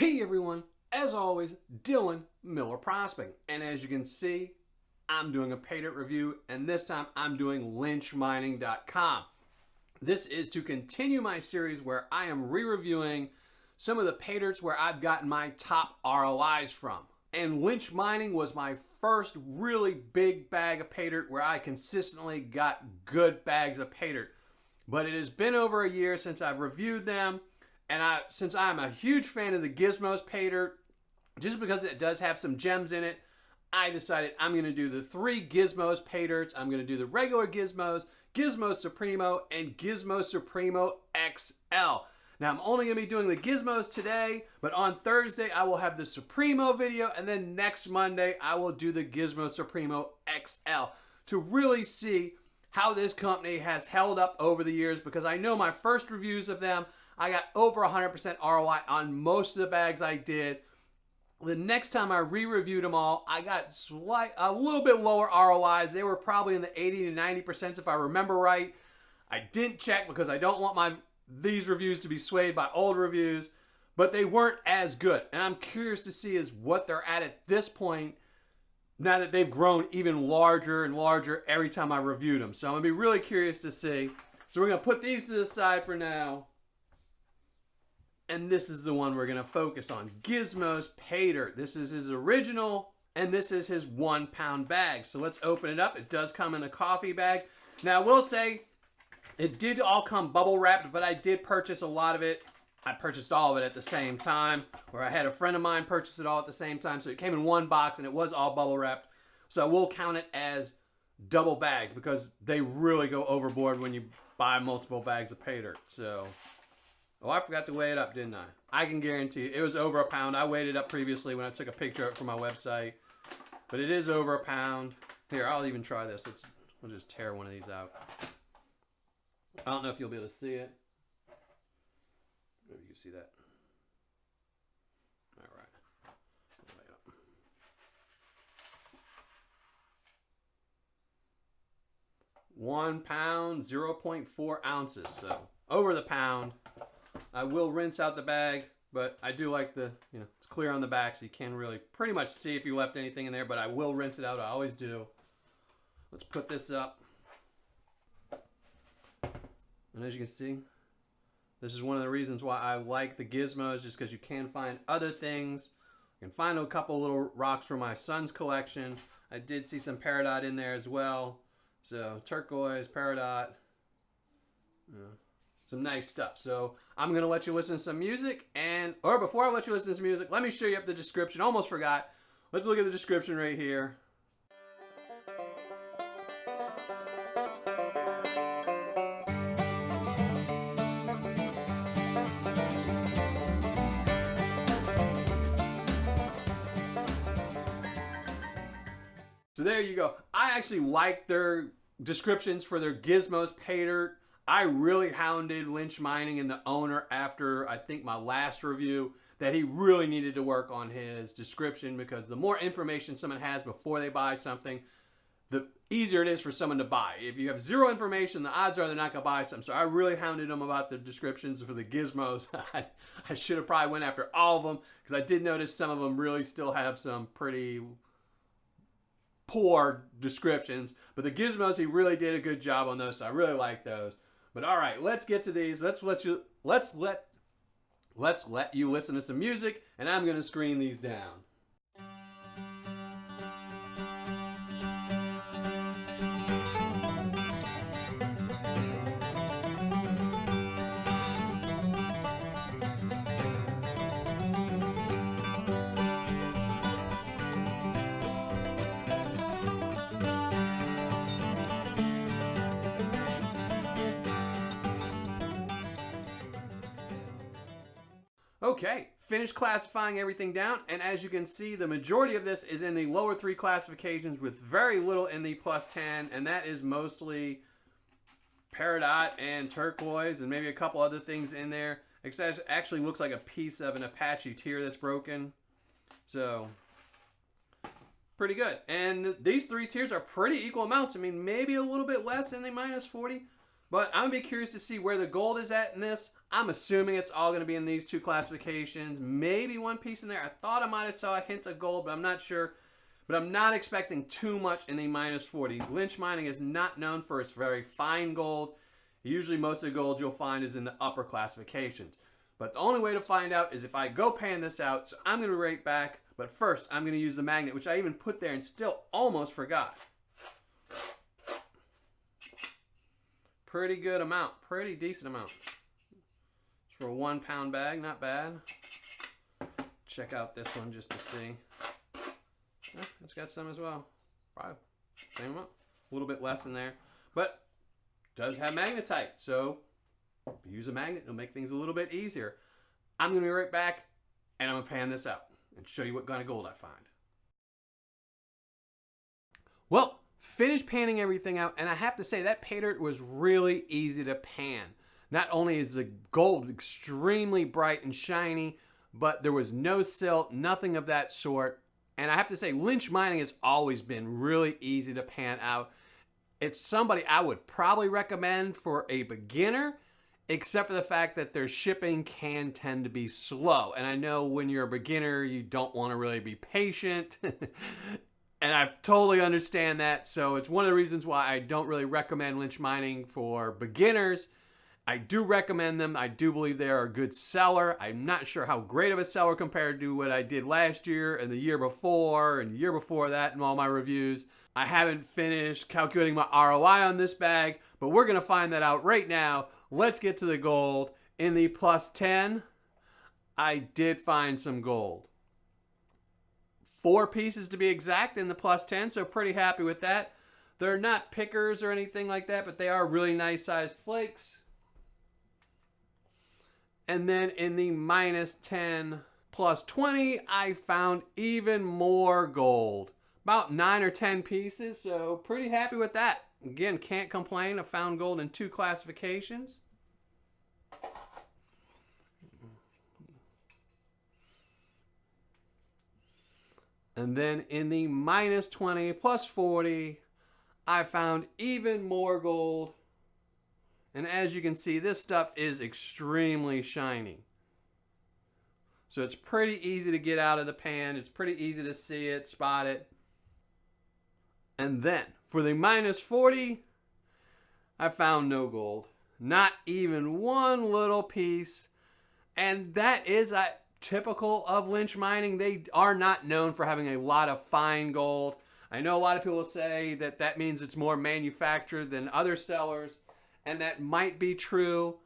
Hey everyone, as always, Dylan Miller Prospecting. And as you can see, I'm doing a Paydirt review, and this time I'm doing lynchmining.com. This is to continue my series where I am re-reviewing some of the Paydirts where I've gotten my top ROIs from. And Lynch Mining was my first really big bag of Paydirt where I consistently got good bags of Paydirt. But it has been over a year since I've reviewed them. And since I'm a huge fan of the Gizmos Paydirt, just because it does have some gems in it, I decided I'm going to do the 3 Gizmos Paydirts. I'm going to do the regular Gizmos, Gizmos Supremo, and Gizmos Supremo XL. Now, I'm only going to be doing the Gizmos today, but on Thursday, I will have the Supremo video, and then next Monday, I will do the Gizmos Supremo XL to really see how this company has held up over the years, because I know my first reviews of them, I got over 100% ROI on most of the bags I did. The next time I re-reviewed them all, I got a little bit lower ROIs. They were probably in the 80 to 90% if I remember right. I didn't check because I don't want these reviews to be swayed by old reviews, but they weren't as good. And I'm curious to see is what they're at this point now that they've grown even larger and larger every time I reviewed them. So I'm going to be really curious to see. So we're going to put these to the side for now. And this is the one we're going to focus on. Gizmos Paydirt. This is his original, and this is his 1 pound bag. So let's open it up. It does come in a coffee bag. Now I will say, it did all come bubble wrapped, but I did purchase a lot of it. I purchased all of it at the same time, or I had a friend of mine purchase it all at the same time. So it came in one box, and it was all bubble wrapped. So I will count it as double bagged, because they really go overboard when you buy multiple bags of Paydirt. So... oh, I forgot to weigh it up, didn't I? I can guarantee it was over 1 pound. I weighed it up previously when I took a picture of it for my website. But it is over 1 pound. Here, I'll even try this. We'll just tear one of these out. I don't know if you'll be able to see it. Maybe you can see that. All right. Weigh it up. 1 pound, 0.4 ounces. So, over the pound. I will rinse out the bag, but I do like it's clear on the back, so you can really pretty much see if you left anything in there, but I will rinse it out. I always do. Let's put this up. And as you can see, this is one of the reasons why I like the Gizmos, just because you can find other things. You can find a couple little rocks from my son's collection. I did see some peridot in there as well. So turquoise, peridot. Some nice stuff. So I'm going to let you listen to some music, or before I let you listen to some music, let me show you up the description. Almost forgot. Let's look at the description right here. So there you go. I actually like their descriptions for their Gizmos Paydirt. I really hounded Lynch Mining and the owner after, I think, my last review, that he really needed to work on his description, because the more information someone has before they buy something, the easier it is for someone to buy. If you have zero information, the odds are they're not going to buy something. So I really hounded him about the descriptions for the Gizmos. I should have probably went after all of them, because I did notice some of them really still have some pretty poor descriptions. But the Gizmos, he really did a good job on those, so I really like those. But all right, let's get to these. Let's let you listen to some music, and I'm going to screen these down. Okay, finished classifying everything down, and as you can see, the majority of this is in the lower 3 classifications with very little in the +10, and that is mostly peridot and turquoise and maybe a couple other things in there. It actually looks like a piece of an Apache tier that's broken. So, pretty good. And these 3 tiers are pretty equal amounts. I mean, maybe a little bit less in the -40, But I'm going to be curious to see where the gold is at in this. I'm assuming it's all going to be in these two classifications. Maybe one piece in there. I thought I might have saw a hint of gold, but I'm not sure. But I'm not expecting too much in the -40. Lynch mining is not known for its very fine gold. Usually most of the gold you'll find is in the upper classifications. But the only way to find out is if I go pan this out. So I'm going to rate back. But first, I'm going to use the magnet, which I even put there and still almost forgot. Pretty good amount. Pretty decent amount. For a 1 pound bag, not bad. Check out this one just to see. Yeah, it's got some as well. Probably same amount. A little bit less in there. But does have magnetite. So if you use a magnet, it'll make things a little bit easier. I'm going to be right back and I'm going to pan this out and show you what kind of gold I find. Well, finished panning everything out, and I have to say that Paydirt was really easy to pan. Not only is the gold extremely bright and shiny, but there was no silt, nothing of that sort. And I have to say, Lynch mining has always been really easy to pan out. It's somebody I would probably recommend for a beginner, except for the fact that their shipping can tend to be slow. And I know when you're a beginner, you don't want to really be patient. And I totally understand that. So it's one of the reasons why I don't really recommend Lynch mining for beginners. I do recommend them. I do believe they are a good seller. I'm not sure how great of a seller compared to what I did last year and the year before and the year before that in all my reviews. I haven't finished calculating my ROI on this bag, but we're going to find that out right now. Let's get to the gold. In the +10, I did find some gold. 4 pieces to be exact in the +10, so pretty happy with that. They're not pickers or anything like that, but they are really nice sized flakes. And then in the -10 +20, I found even more gold. About 9 or 10 pieces, so pretty happy with that. Again, can't complain. I found gold in 2 classifications. And then in the -20 +40, I found even more gold. And as you can see, this stuff is extremely shiny. So it's pretty easy to get out of the pan. It's pretty easy to see it, spot it. And then for the -40, I found no gold. Not even one little piece. And that is typical of Lynch mining. They are not known for having a lot of fine gold. I know a lot of people say that that means it's more manufactured than other sellers, and that might be true.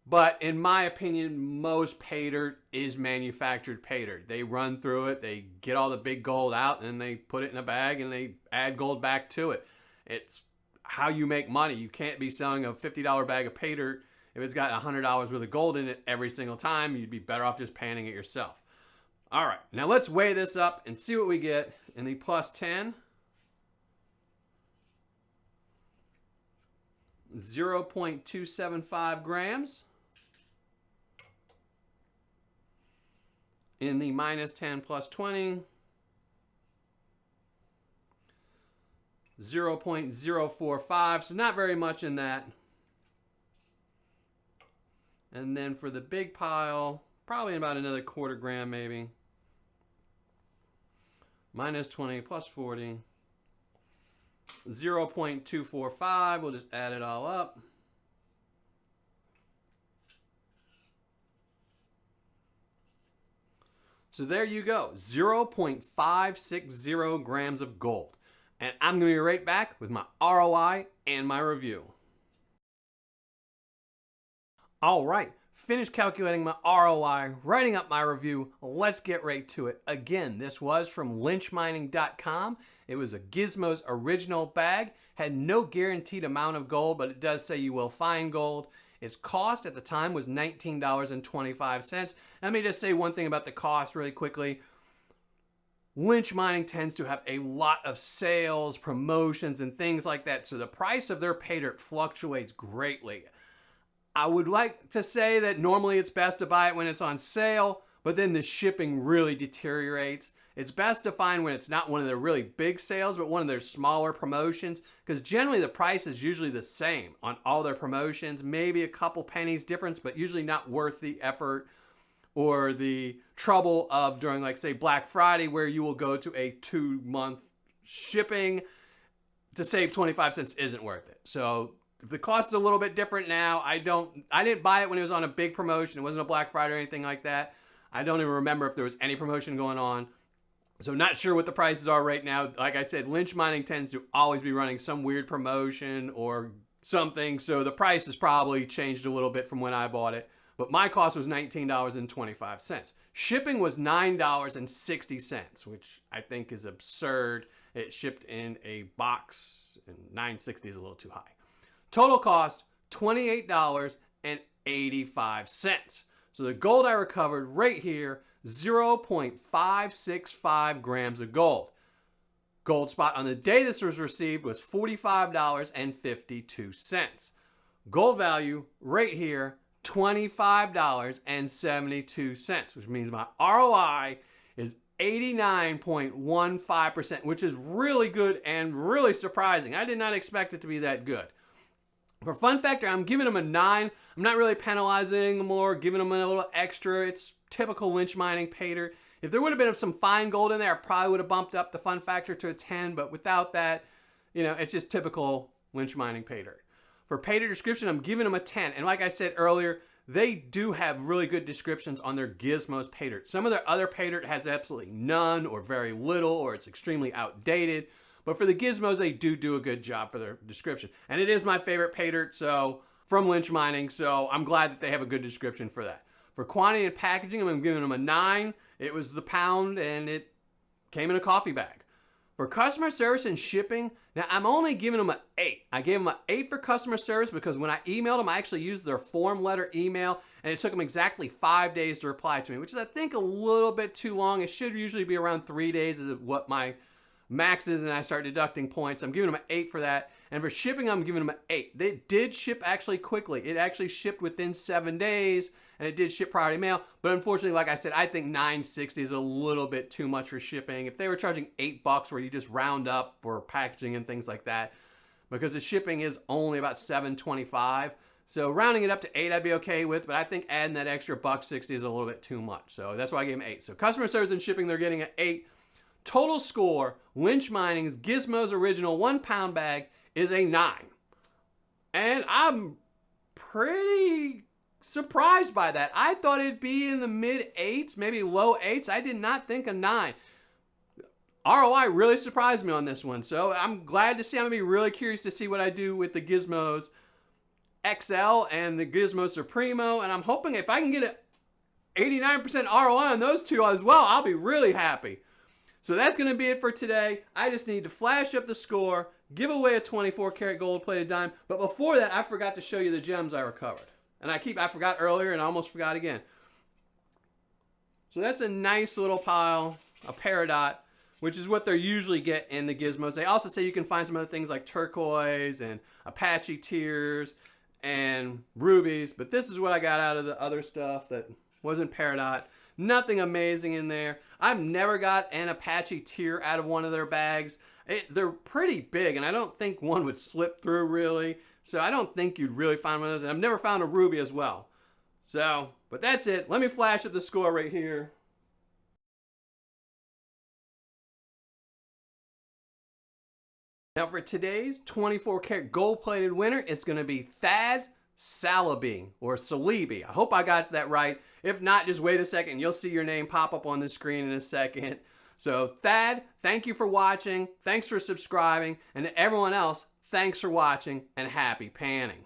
But in my opinion, most Paydirt is manufactured Paydirt. They run through it, they get all the big gold out, and they put it in a bag and they add gold back to it. It's how you make money. You can't be selling a $50 bag of Paydirt if it's got $100 worth of gold in it every single time. You'd be better off just panning it yourself. All right, now let's weigh this up and see what we get in the +10. 0.275 grams. In the -10 +20, 0.045, so not very much in that. And then for the big pile, probably about another 1/4 gram maybe. -20 +40, 0.245, we'll just add it all up. So there you go, 0.560 grams of gold. And I'm going to be right back with my ROI and my review. All right, finished calculating my ROI, writing up my review. Let's get right to it. Again, this was from lynchmining.com. It was a Gizmos original bag, had no guaranteed amount of gold, but it does say you will find gold. Its cost at the time was $19.25. Let me just say one thing about the cost really quickly. Lynch mining tends to have a lot of sales, promotions, and things like that, so the price of their Paydirt fluctuates greatly. I would like to say that normally it's best to buy it when it's on sale, but then the shipping really deteriorates. It's best to find when it's not one of their really big sales, but one of their smaller promotions, because generally the price is usually the same on all their promotions, maybe a couple pennies difference, but usually not worth the effort or the trouble of during, like, say, Black Friday, where you will go to a 2-month shipping to save 25 cents isn't worth it. So if the cost is a little bit different now, I didn't buy it when it was on a big promotion. It wasn't a Black Friday or anything like that. I don't even remember if there was any promotion going on. So not sure what the prices are right now. Like I said, Lynch Mining tends to always be running some weird promotion or something. So the price has probably changed a little bit from when I bought it. But my cost was $19.25. Shipping was $9.60, which I think is absurd. It shipped in a box, and $9.60 is a little too high. Total cost, $28.85. So the gold I recovered right here, 0.565 grams of gold. Gold spot on the day this was received was $45.52. Gold value right here, $25.72, which means my ROI is 89.15%, which is really good and really surprising. I did not expect it to be that good. For fun factor, I'm giving them a 9. I'm not really penalizing them or giving them a little extra. It's typical Lynch Mining Paydirt. If there would have been some fine gold in there, I probably would have bumped up the fun factor to a 10, but without that, it's just typical Lynch Mining Paydirt. For Paydirt description, I'm giving them a 10. And like I said earlier, they do have really good descriptions on their Gizmos Paydirt. Some of their other Paydirt has absolutely none or very little, or it's extremely outdated. But for the Gizmos, they do a good job for their description. And it is my favorite Paydirt, so from Lynch Mining, so I'm glad that they have a good description for that. For quantity and packaging, I'm giving them a 9. It was the pound, and it came in a coffee bag. For customer service and shipping, now I'm only giving them an 8. I gave them an 8 for customer service because when I emailed them, I actually used their form letter email, and it took them exactly 5 days to reply to me, which is, I think, a little bit too long. It should usually be around 3 days is what my max is, and I start deducting points. I'm giving them an 8 for that. And for shipping, I'm giving them an 8. They did ship actually quickly. It actually shipped within 7 days, and it did ship priority mail. But unfortunately, like I said, I think $9.60 is a little bit too much for shipping. If they were charging $8 where you just round up for packaging and things like that, because the shipping is only about $7.25. So rounding it up to 8 I'd be okay with, but I think adding that extra $1.60 is a little bit too much. So that's why I gave them 8. So customer service and shipping, they're getting an 8. Total score, Lynch Mining's Gizmos Original 1 pound bag is a 9. And I'm pretty surprised by that. I thought it'd be in the mid 8s, maybe low 8s. I did not think a 9. R.O.I. really surprised me on this one. So I'm glad to see. I'm going to be really curious to see what I do with the Gizmos XL and the Gizmo Supremo. And I'm hoping if I can get an 89% ROI on those two as well, I'll be really happy. So that's going to be it for today. I just need to flash up the score, give away a 24 karat gold plated dime. But before that, I forgot to show you the gems I recovered. And I forgot earlier and I almost forgot again. So that's a nice little pile, a Paydirt, which is what they usually get in the Gizmos. They also say you can find some other things like turquoise and Apache tears and rubies. But this is what I got out of the other stuff that wasn't Paydirt. Nothing amazing in there. I've never got an Apache tear out of one of their bags. They're pretty big, and I don't think one would slip through really. So I don't think you'd really find one of those. And I've never found a ruby as well. So, but that's it. Let me flash up the score right here. Now for today's 24 karat gold plated winner, it's going to be Thad Salibi or Salibi. I hope I got that right. If not, just wait a second. You'll see your name pop up on the screen in a second. So Thad, thank you for watching. Thanks for subscribing. And to everyone else, thanks for watching and happy panning.